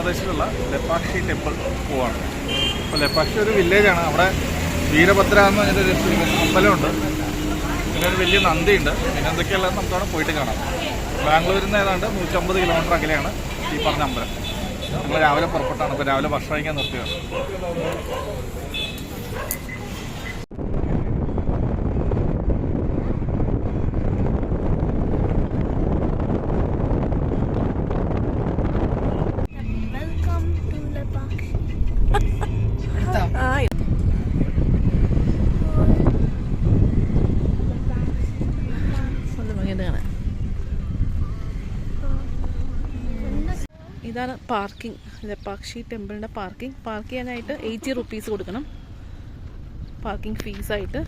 ഉത്തർപ്രദേശിലുള്ള ലെപ്പാക്ഷി temple പോവാണ്. അപ്പോൾ ലെപ്പാക്ഷി ഒരു വില്ലേജാണ്. അവിടെ വീരഭദ്ര എന്ന് പറഞ്ഞൊരു അമ്പലമുണ്ട്, പിന്നെ ഒരു വലിയ നന്ദിയുണ്ട്, പിന്നെ എന്തൊക്കെയുള്ളത് നമുക്കവിടെ പോയിട്ട് കാണാം. ബാംഗ്ലൂരിൽ നിന്ന് ഏതാണ്ട് 150 കിലോമീറ്റർ അകലെയാണ് ഈ പറഞ്ഞ അമ്പലം. നമ്മൾ രാവിലെ പുറപ്പെട്ടാണ്. ഇപ്പോൾ രാവിലെ ഭക്ഷണം കഴിക്കാൻ നിർത്തിയാണ്. ഇതാണ് പാർക്കിംഗ്, ലെപ്പാക്ഷി ടെമ്പിളിൻ്റെ പാർക്കിംഗ്. പാർക്ക് ചെയ്യാനായിട്ട് 80 റുപ്പീസ് കൊടുക്കണം പാർക്കിംഗ് ഫീസായിട്ട്.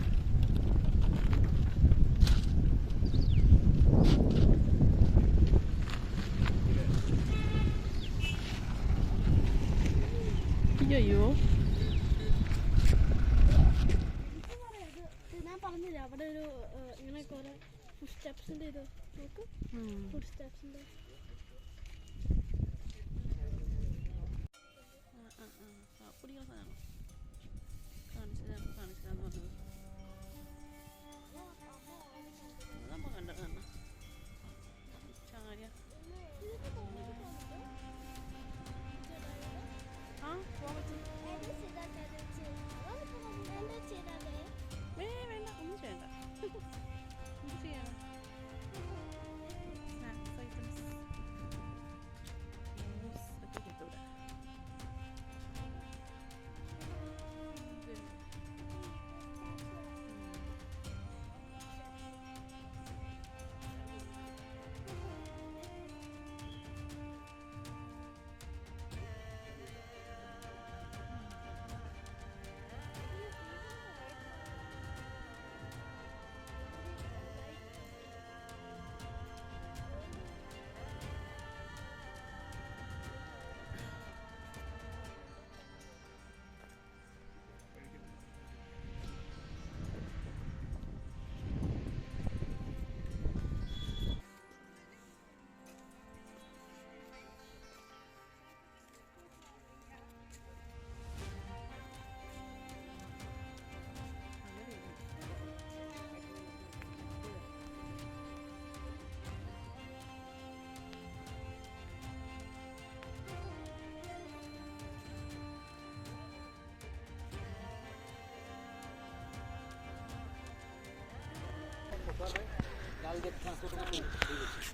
അയ്യോ ഞാൻ പറഞ്ഞില്ല അവിടെ ഒരു ഇങ്ങനെ കുറെ ഫുഡ് സ്റ്റെപ്സിൻ്റെ ഇത് നോക്ക്, ഫുഡ് സ്റ്റെപ്സിൻ്റെ കുടിക്കുന്ന സാധനമാണോ? കാണിച്ചതാന്ന് പറഞ്ഞത് നമ്മൾ കണ്ടതാണ്. ചായ ആ പോകാൻ പറ്റും. വേണ്ട, ഒന്നും ചെയ്യണ്ട. എന്ത് ചെയ്യണം? സ്നാക്സ് ഐറ്റംസ് ഒക്കെ കിട്ടൂടെ.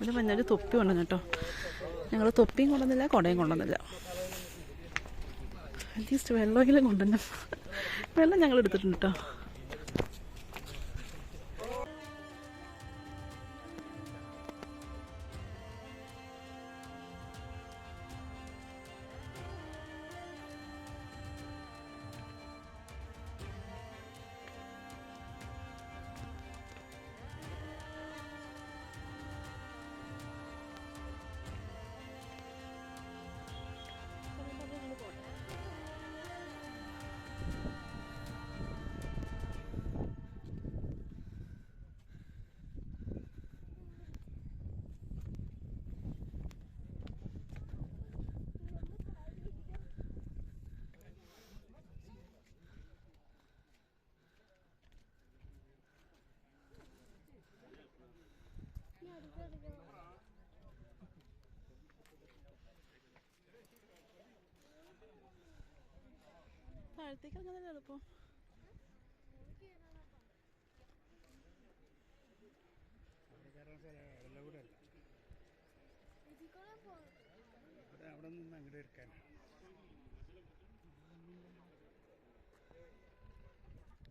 ഇവിടെ മഞ്ഞൊരു തൊപ്പി കൊണ്ടുവന്നു കേട്ടോ. ഞങ്ങൾ തൊപ്പിയും കൊണ്ടുവന്നില്ല, കുടയും കൊണ്ടുവന്നില്ല. അറ്റ്ലീസ്റ്റ് വെള്ളമെങ്കിലും കൊണ്ടുവന്നു. വെള്ളം ഞങ്ങൾ എടുത്തിട്ടുണ്ട് കേട്ടോ. താഴത്തേക്ക് അങ്ങനെ എളുപ്പം.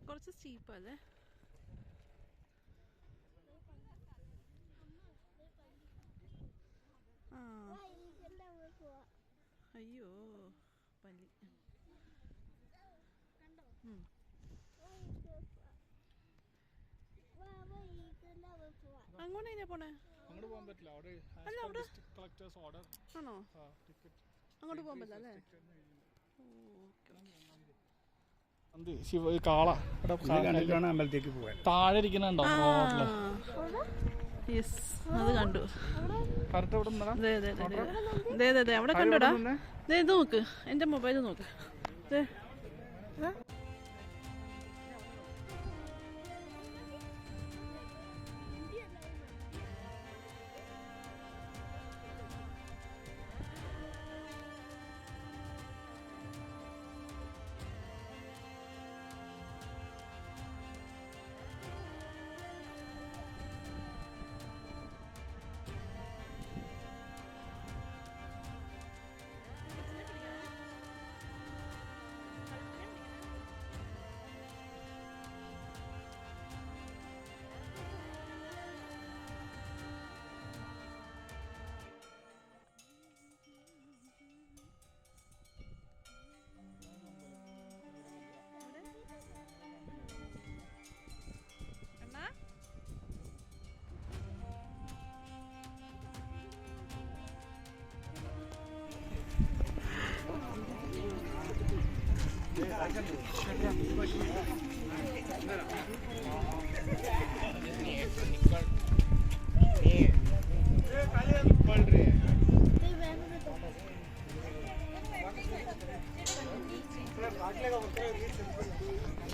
കുറച്ച് സ്റ്റീപ്പല്ലേ? അയ്യോ പല്ലി. അങ്ങോട്ട് എങ്ങനെയാ പോണേ? അങ്ങോട്ട് പോകാൻ പറ്റില്ല. അവിടെ കളക്ടേഴ്സ് ഓർഡർ ആണോ? അങ്ങോട്ട് പോകാൻ പറ്റില്ല അല്ലേ? കാള അമ്പലത്തേക്ക് പോകാൻ താഴെ ഇരിക്കുന്നുണ്ടോ? യെസ്, അത് കണ്ടു. കറുത്ത ഇവിടെ നിന്നടാ. അതെ അവിടെ കണ്ടോടാ. ഇത് നോക്ക്, എൻ്റെ മൊബൈൽ നോക്ക്.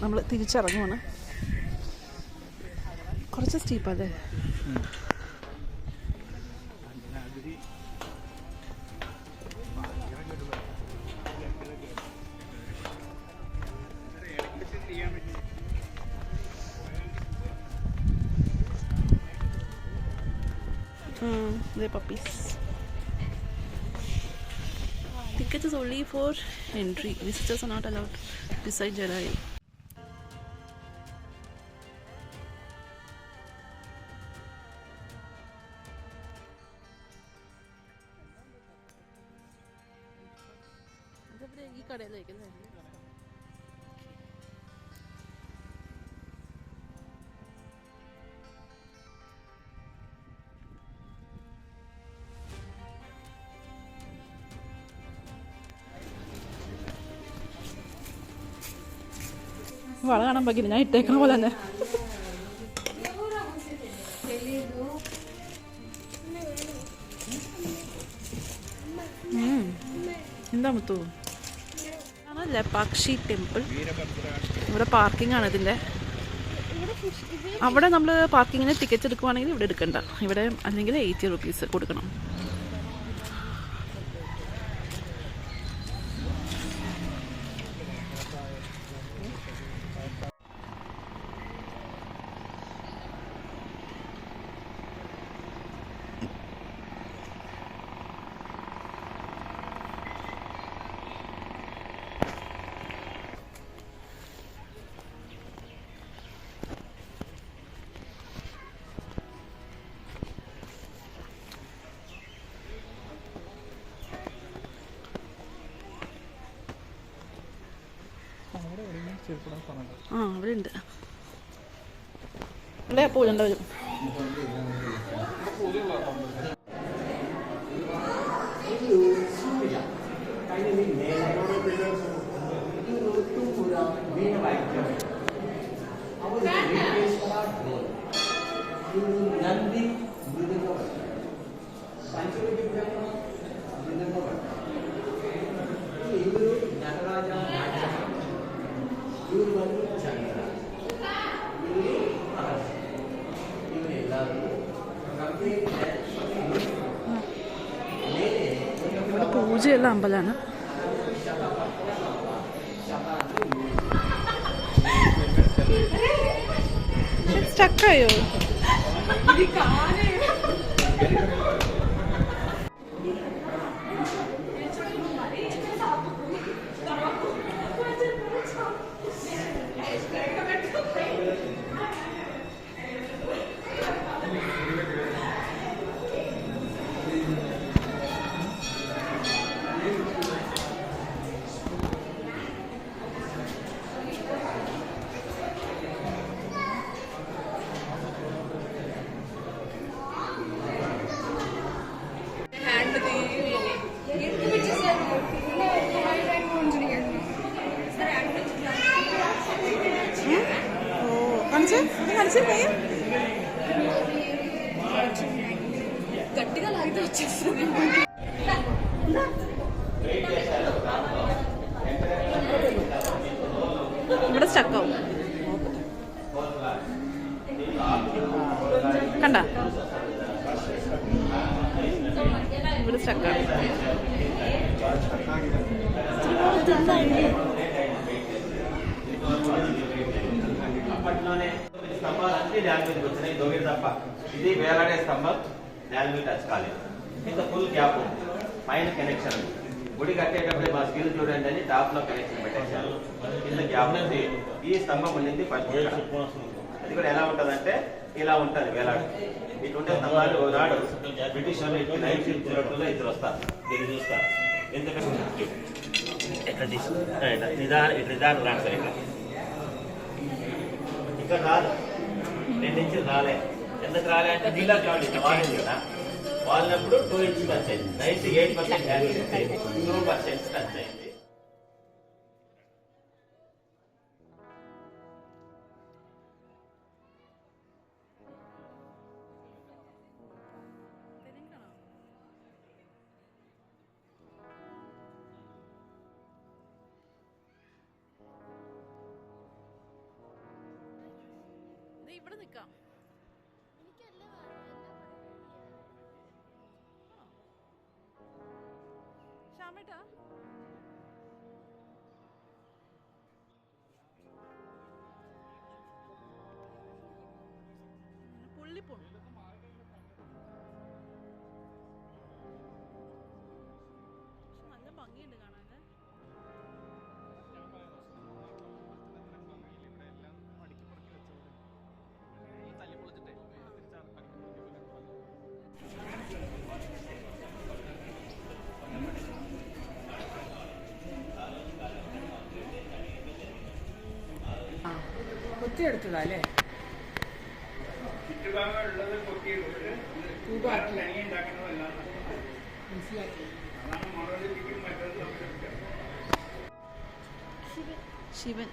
നമ്മൾ തിരിച്ചിറങ്ങുവാണ്. കുറച്ച് സ്റ്റീപ്പല്ലേ? The puppies. Ticket is only for entry. Visitors are not allowed beside Jalai. ഈ കടയിലേക്കല്ലേ? വള കാണാൻ പറ്റില്ല, ഞാൻ ഇട്ടേക്കണ പോലെ തന്നെ. എന്താ മുത്തു? ലെപ്പാക്ഷി ടെമ്പിൾ. ഇവിടെ പാർക്കിംഗ് ആണ് ഇതിൻ്റെ. അവിടെ നമ്മൾ പാർക്കിങ്ങിന് ടിക്കറ്റ് എടുക്കുവാണെങ്കിൽ ഇവിടെ എടുക്കണ്ട. ഇവിടെ അല്ലെങ്കിൽ 80 rupees കൊടുക്കണം. ആ അവിടെ ഉണ്ട്. അല്ലേ പൂജുണ്ടവരും. ഇവിടെ പൂജയുള്ള അമ്പലമാണ്. സ്റ്റക്കായോ? గట్టిగా లాగితే వచ్చేస్తుంది. ഇവിടെ സ്റ്റക്കാവും കണ്ട, ഇവിടെ സ്റ്റക്കാവും. అప్పట్లోనే స్తంభాలన్నీ నేల మీదకి వచ్చినాయి, దొంగ తప్ప. ఇది వేలాడే స్తంభం నేల మీద టచ్ కాలేదు. ఇంత ఫుల్ గ్యాప్ ఉంది, పైన కనెక్షన్. గుడి కట్టేటప్పుడే మా స్కిల్ చూడండి అని టాప్ లో కనెక్షన్ పెట్టేశారు. కింద గ్యాప్ ఉంది. ఈ స్తంభం ఉండింది ఫస్ట్. అది కూడా ఎలా ఉంటదంటే ఇలా ఉంటది వేలాడు. ఇటుంటే స్తంభాలు నాడు బ్రిటిష్ వాళ్ళు 1902లో ఇద్దరు వస్తారు, దీన్ని చూస్తారు. ఎందుకంటే ఎట్లా తీసుకుంటా నిదానం రాడు సార్. ఇక్కడ రాదు, 2 ఇంచులు రాలే. ఎందుకు రాలే అంటే దీనిలో చూడండి వాలింది కదా, వాళ్ళప్పుడు 2 ఇంచులు టచ్ అయింది. 98% 2% టచ్ అయింది. ഇവിടെ നിൽക്കാം. ശ്യാമേട്ടാ പുള്ളി പോണു. നല്ല ഭംഗിയുണ്ട് കാണാൻ. കൊത്തിയെടുത്തതല്ലേ? ശിവൻ.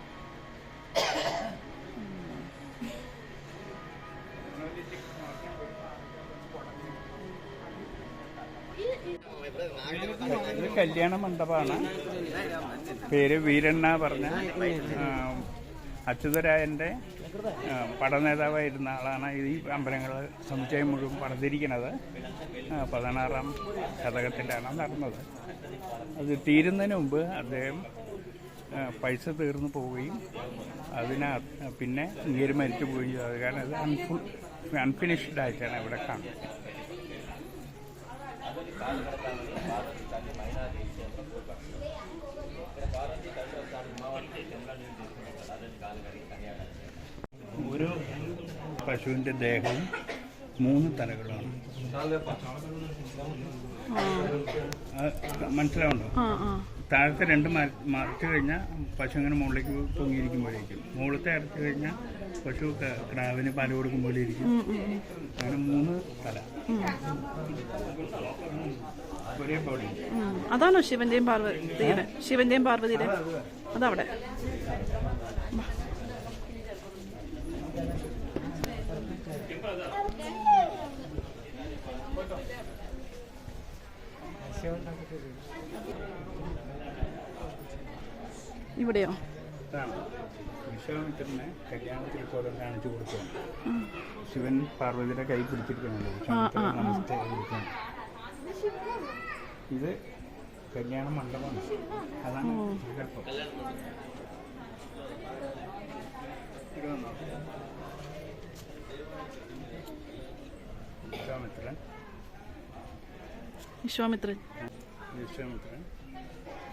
ഇത് കല്യാണ മണ്ഡപമാണ്. പേര് വീരണ്ണ പറഞ്ഞ അച്യുതരായൻ്റെ പടനേതാവായിരുന്ന ആളാണ് ഈ അമ്പലങ്ങൾ സമുച്ചയം മുഴുവൻ പണിതിരിക്കുന്നത്. 16-ാം ശതകത്തിലാണ് നടന്നത്. അത് തീരുന്നതിന് മുമ്പ് അദ്ദേഹം പൈസ തീർന്നു പോവുകയും പിന്നെ ഇങ്ങനെ മരിച്ചു പോവുകയും ചെയ്തത്. കാരണം ഇത് അൺഫിനിഷ്ഡ് ആയിട്ടാണ് ഇവിടെ കാണുന്നത്. ഒരു പശുവിൻ്റെ ദേഹവും 3 തലകളാണ്. മനസ്സിലാവുണ്ടോ? താഴത്തെ 2 മറിച്ച് കഴിഞ്ഞാൽ പശു അങ്ങനെ മുകളിലേക്ക് പൊങ്ങിയിരിക്കുമ്പോഴേക്കും, മുകളിലത്തെ അരച്ച് കഴിഞ്ഞാൽ പശു കിടാവിന് പാല് കൊടുക്കുമ്പോൾ ഇരിക്കും. അങ്ങനെ 3 തല, ഒരേ ബോഡി. അതാണോ ശിവന്റെയും പാർവതിയുടെ? ശിവന്റെയും പാർവതിയുടെ അതവിടെ. ഇവിടെയോ? വിശ്വാമിത്രനെ കല്യാണത്തിൽ കോലം കാണിച്ചു കൊടുക്കുകയാണ്. ശിവൻ പാർവതിയുടെ കൈ പിടിച്ചിരിക്കുന്നുണ്ട്. വിശ്വാമിത്ര നമസ്തേ കൊടുക്കുകയാണ്. ഇത് കല്യാണ മണ്ഡപമാണ്. അതാണ് സങ്കല്പം. വിശ്വാമിത്രൻ,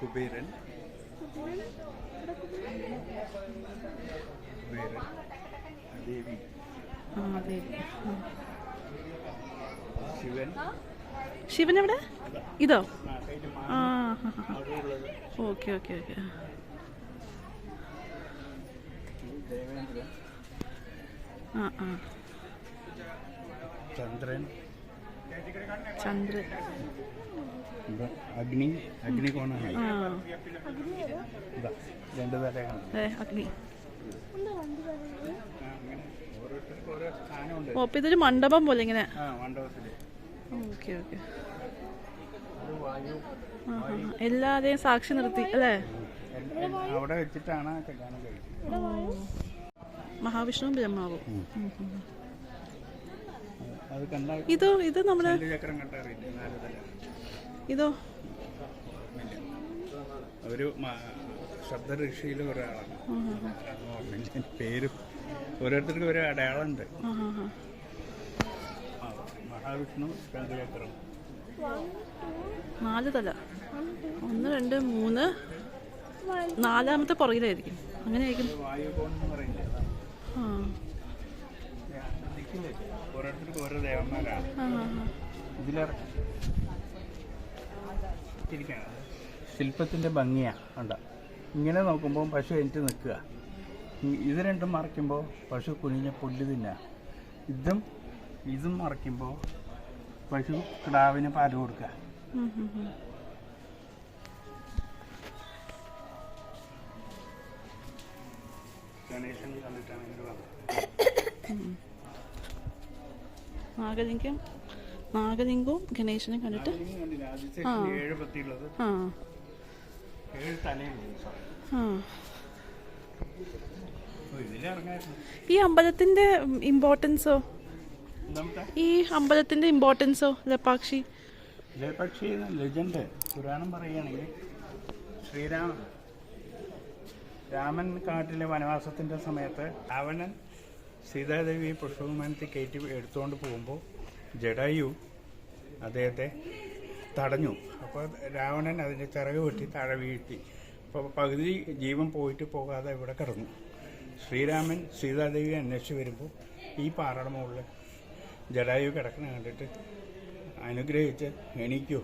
കുബേരൻ, ദേവി, ശിവൻ എവിടെ? ഇതോ? ആ, ഓക്കെ ഓക്കെ ഓക്കെ. ആ ആ. ചന്ദ്രൻ, അഗ്നികോണാണ്. 2 തലയാണ്. അഗ്നി. ഓരോരുത്തർക്കും ഓരോ സ്ഥാനമുണ്ട്. ഓ, ഇപ്പൊ ഇതൊരു മണ്ഡപം പോലെ ഇങ്ങനെ. മണ്ഡപത്തില് ഓക്കെ ഓക്കെ. എല്ലാരെയും സാക്ഷി നിർത്തി അല്ലേ? അവിടെ വെച്ചിട്ടാണ് കല്യാണം കഴിക്കുന്നത്. മഹാവിഷ്ണുവും ബ്രഹ്മാവും. അത് കണ്ടാൽ ഇത് നമ്മുടെ ചക്രം കണ്ടറിയില്ല. 4 തല. ഇതോ ഒരു ശബ്ദഋഷിയിലെ ഒരാളാണ്. പേരും ഓരോരുത്തർക്കും ഒരു അടയാളമുണ്ട്. മഹാവിഷ്ണു ശംഖചക്രം 4 തല. 1 2 3 4ാമത്തെ പുറകിലായിരിക്കും. അങ്ങനെയായിരിക്കും. വായുകോൺ എന്ന് പറയുന്നത് ഓരോരുത്തർക്കും ഓരോ ദേവന്മാരാണ്. ഇതിലിരിക്കുകയാണ്. ശില്പത്തിൻ്റെ ഭംഗിയാണ് ഉണ്ട. ഇങ്ങനെ നോക്കുമ്പോൾ പശു എനിക്ക് നിൽക്കുക. ഇത് രണ്ടും മറയ്ക്കുമ്പോൾ പശു കുനിഞ്ഞ പുല്ല് തിന്നുക. ഇതും മറയ്ക്കുമ്പോൾ പശു കിടാവിന് പാല് കൊടുക്കുക. ഗണേശൻ കണ്ടിട്ടാണ് ഇത് വന്നത്. നാഗലിംഗവും ഗണേശനും കണ്ടിട്ട് 7 പത്തിയുള്ളത് 7 തലയുണ്ട്. ഇതിലിറങ്ങായിരുന്നു. ഈ അമ്പലത്തിന്റെ ഇമ്പോർട്ടൻസോ ലെപ്പാക്ഷി ലെജൻഡ് പുരാണം പറയുകയാണെങ്കിൽ രാമൻ കാട്ടിലെ വനവാസത്തിൻ്റെ സമയത്ത് രാവണൻ സീതാദേവി പുഷ്പവിമാനത്തിൽ കയറ്റി എടുത്തുകൊണ്ട് പോകുമ്പോൾ ജടായു അദ്ദേഹത്തെ തടഞ്ഞു. അപ്പോൾ രാവണൻ അതിൻ്റെ ചിറക് വെട്ടി താഴെ വീഴ്ത്തി. അപ്പോൾ പകുതി ജീവൻ പോകാതെ ഇവിടെ കിടന്നു. ശ്രീരാമൻ സീതാദേവിയെ അന്വേഷിച്ച് വരുമ്പോൾ ഈ പാറയുടെ മുകളിൽ ജടായു കിടക്കുന്ന കണ്ടിട്ട് അനുഗ്രഹിച്ച് എണീക്കൂ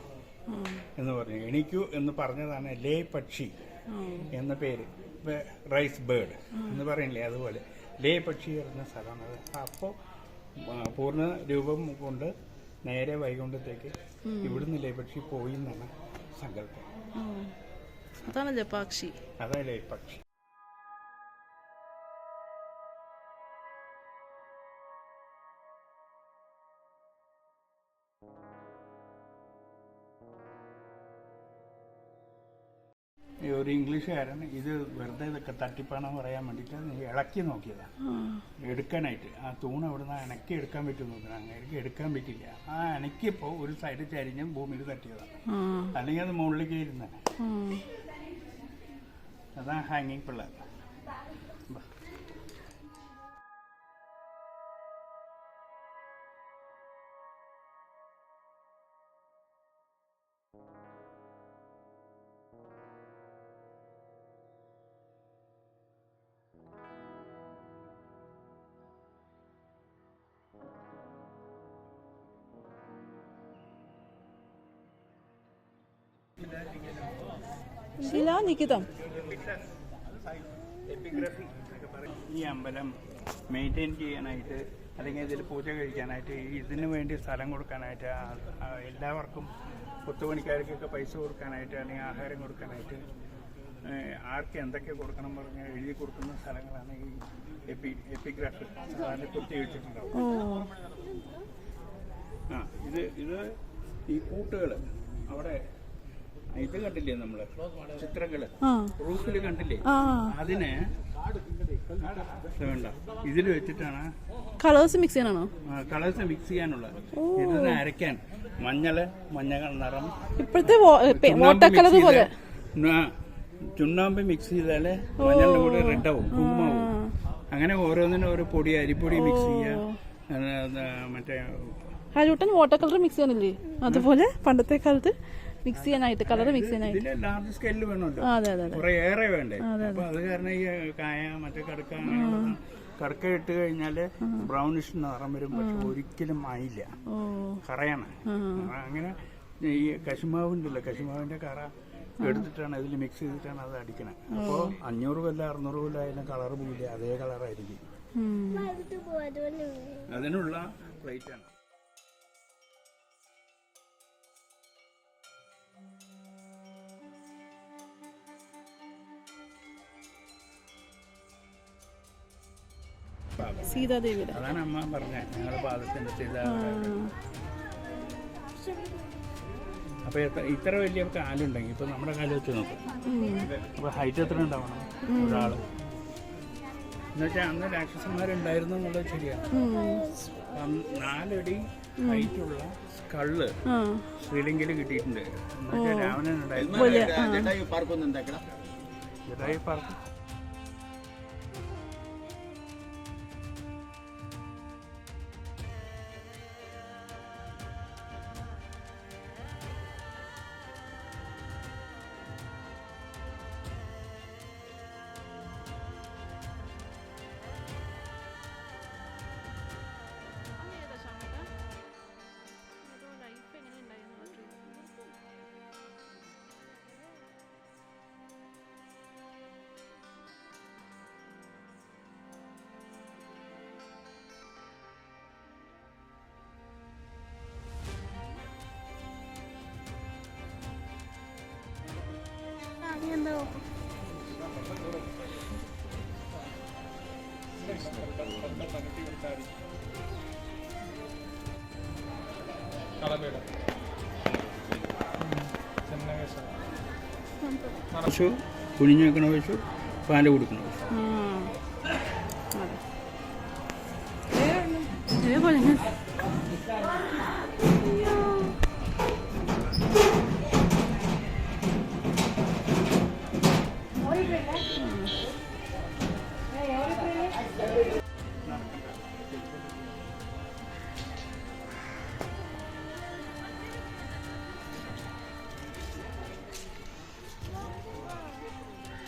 എന്ന് പറഞ്ഞു. എണീക്കൂ എന്ന് പറഞ്ഞതാണ് ലേ പക്ഷി എന്ന പേര്. റൈസ് ബേർഡ് എന്ന് പറയില്ലേ, അതുപോലെ ലേ പക്ഷി എന്ന സ്ഥലമാണത്. അപ്പോൾ പൂർണ്ണ രൂപം കൊണ്ട് നേരെ വൈകുണ്ഠത്തേക്ക് ഇവിടുന്ന് ലേ പക്ഷി പോയി എന്നാണ് സങ്കല്പം. അതാണ് ലെപ്പാക്ഷി. അതാണ് ലേ പക്ഷി. ഒരു ഇംഗ്ലീഷുകാരൻ ഇത് വെറുതെ ഇതൊക്കെ തട്ടിപ്പാണെന്ന് പറയാൻ വേണ്ടിയിട്ട് ഇളക്കി നോക്കിയതാണ് എടുക്കാനായിട്ട്. ആ തൂണ് അവിടുന്ന് അനക്കി എടുക്കാൻ പറ്റും നോക്കണം. അങ്ങനെ എടുക്കാൻ പറ്റില്ല. ആ അനക്കിപ്പോൾ ഒരു സൈഡ് ചരിഞ്ഞും ഭൂമിയിൽ തട്ടിയതാണ്. അല്ലെങ്കിൽ അത് മുകളിലേക്ക് ഇരുന്ന അതാണ് ഹാങ്ങിങ് പിള്ളേർ. ശിലാലിഖിതം. ഈ അമ്പലം മെയിൻറ്റെയിൻ ചെയ്യാനായിട്ട് അല്ലെങ്കിൽ ഇതിൽ പൂജ കഴിക്കാനായിട്ട് ഇതിന് വേണ്ടി സ്ഥലം കൊടുക്കാനായിട്ട് എല്ലാവർക്കും കൊത്തുപണിക്കാർക്കൊക്കെ പൈസ കൊടുക്കാനായിട്ട് അല്ലെങ്കിൽ ആഹാരം കൊടുക്കാനായിട്ട് ആർക്ക് എന്തൊക്കെ കൊടുക്കണം പറഞ്ഞ് എഴുതി കൊടുക്കുന്ന സ്ഥലങ്ങളാണ് ഈ എപ്പിഗ്രാഫ്. അതിനെ കുത്തി വെച്ചിട്ടുണ്ടാവും. ഇത് ഈ കൂട്ടുകൾ അവിടെ ഇത് കണ്ടില്ലേ, നമ്മള് ചിത്രങ്ങള് റൂഫില് കണ്ടില്ലേ, അതിന് വേണ്ട ഇതിൽ വെച്ചിട്ടാണ് കളേഴ്സ് മിക്സ് ചെയ്യാനാണോ? കളേഴ്സ് മിക്സ് ചെയ്യാനുള്ള. ഇതിന് അരയ്ക്കാൻ മഞ്ഞ നിറം, ഇപ്പോഴത്തെ വാട്ടർ കളർ പോലെ ചുണ്ണാമ്പ് മിക്സ് ചെയ്താല് മഞ്ഞളിന്റെ കൂടെ റെഡാവും, കുങ്കുമാവും. അങ്ങനെ ഓരോന്നിനും ഓരോ പൊടി, അരിപ്പൊടി മിക്സ് ചെയ്യാം. മറ്റേ ഹരൂട്ടൻ വാട്ടർ കളർ മിക്സ് ചെയ്യാനില്ലേ, അതുപോലെ പണ്ടത്തെ കാലത്ത് മിക്സ് ചെയ്യാനായിട്ട്, കളർ മിക്സ് ചെയ്യാനായിട്ട് ലാർജ് സ്കെയിലിൽ വേണമല്ലോ, കുറെ ഏറെ വേണ്ടേ. അപ്പൊ അത് കാരണം ഈ കായ മറ്റേ കടക്ക ഇട്ട് കഴിഞ്ഞാല് ബ്രൗണിഷ് നിറം വരും. പക്ഷെ ഒരിക്കലും ആയില്ല, കറയാണ്. അങ്ങനെ ഈ കശുമാവുണ്ടല്ലോ, കശുമാവിന്റെ കറ എടുത്തിട്ടാണ് ഇതിൽ മിക്സ് ചെയ്തിട്ടാണ് അത് അടിക്കണത്. അപ്പോൾ 500 കൊല്ലം 600 കൊല്ലം ആയാലും കളർ പോയില്ല, അതേ കളറായിരിക്കും. അതിനുള്ള പ്ലേറ്റാണ്. സീതാദേവിയുടെ അതാണ് അമ്മ പറഞ്ഞ ഞങ്ങളുടെ പാദത്തിന്റെ സീതാ. അപ്പോൾ ഇത്ര വലിയ കാലുണ്ടെങ്കിൽ ഇപ്പോൾ നമ്മുടെ കാല് വെച്ച് നോക്കും. അപ്പോൾ ഹൈറ്റ് എത്ര ഉണ്ടാവണം ഒരാൾ എന്നുവെച്ചാൽ അന്ന് രാക്ഷസന്മാരുണ്ടായിരുന്നു എന്നുള്ളത് ശരിയാണ്. 4 അടി ഹൈറ്റുള്ള സ്കള്ള് ശ്രീലങ്കയിൽ കിട്ടിയിട്ടുണ്ട്. എന്നുവെച്ചാൽ രാവണനുണ്ടായിരുന്നു. ജടായു പാർക്ക് എന്തോ പശു, കുനിഞ്ഞു വെക്കണ പശു, പാല് കൊടുക്കണ പശു.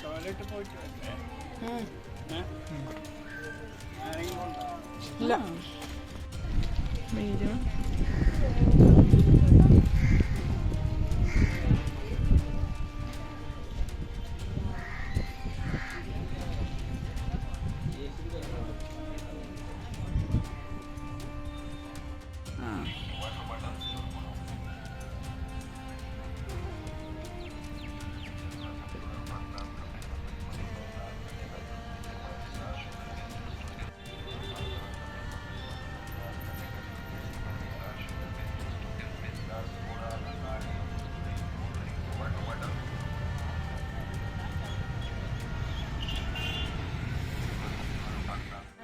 ടോയ്ലറ്റ് പോയിട്ട് ഇല്ല വീഡിയോ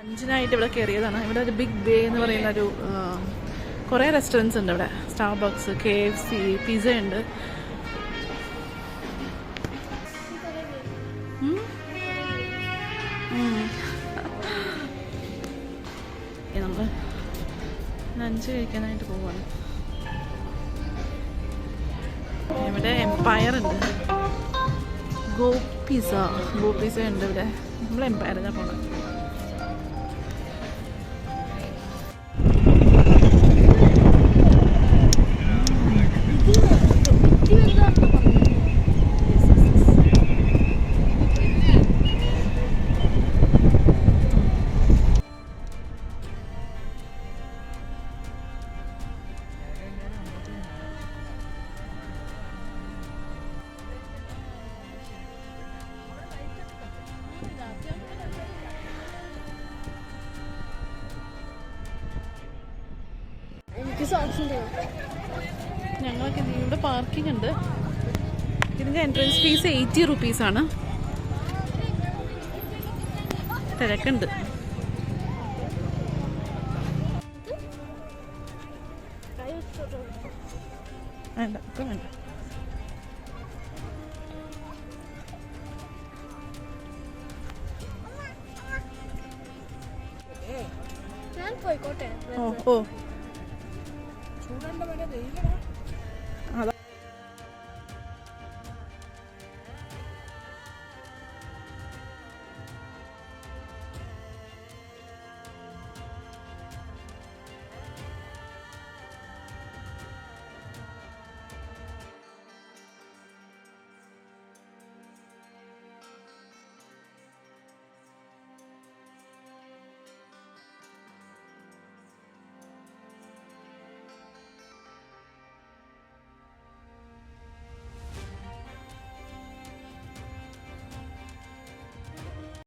ലഞ്ചിനായിട്ട് ഇവിടെ കയറിയതാണ്. ഇവിടെ ഒരു ബിഗ് ബേ എന്ന് പറയുന്ന ഒരു കുറേ റെസ്റ്റോറൻറ്റ്സ് ഉണ്ട് ഇവിടെ. സ്റ്റാർബക്സ്, KFC, പിസ്സ ഉണ്ട്. നമ്മൾ ലഞ്ച് കഴിക്കാനായിട്ട് പോവാണ്. ഇവിടെ എംപയർ ഉണ്ട്, ഗോ പിസ്സ ഉണ്ട് ഇവിടെ. നമ്മൾ എംപയറിനാണ് പോകണം. ഞങ്ങളൊക്കെ ഇവിടെ പാർക്കിംഗ് ഉണ്ട്. ഇതിൻ്റെ എൻട്രൻസ് ഫീസ് 80 റുപ്പീസാണ്. തിരക്കുണ്ട്. വേണ്ട ഇപ്പം വേണ്ട. ഞാൻ പോയിക്കോട്ടെ. ഓ ഓ അതാ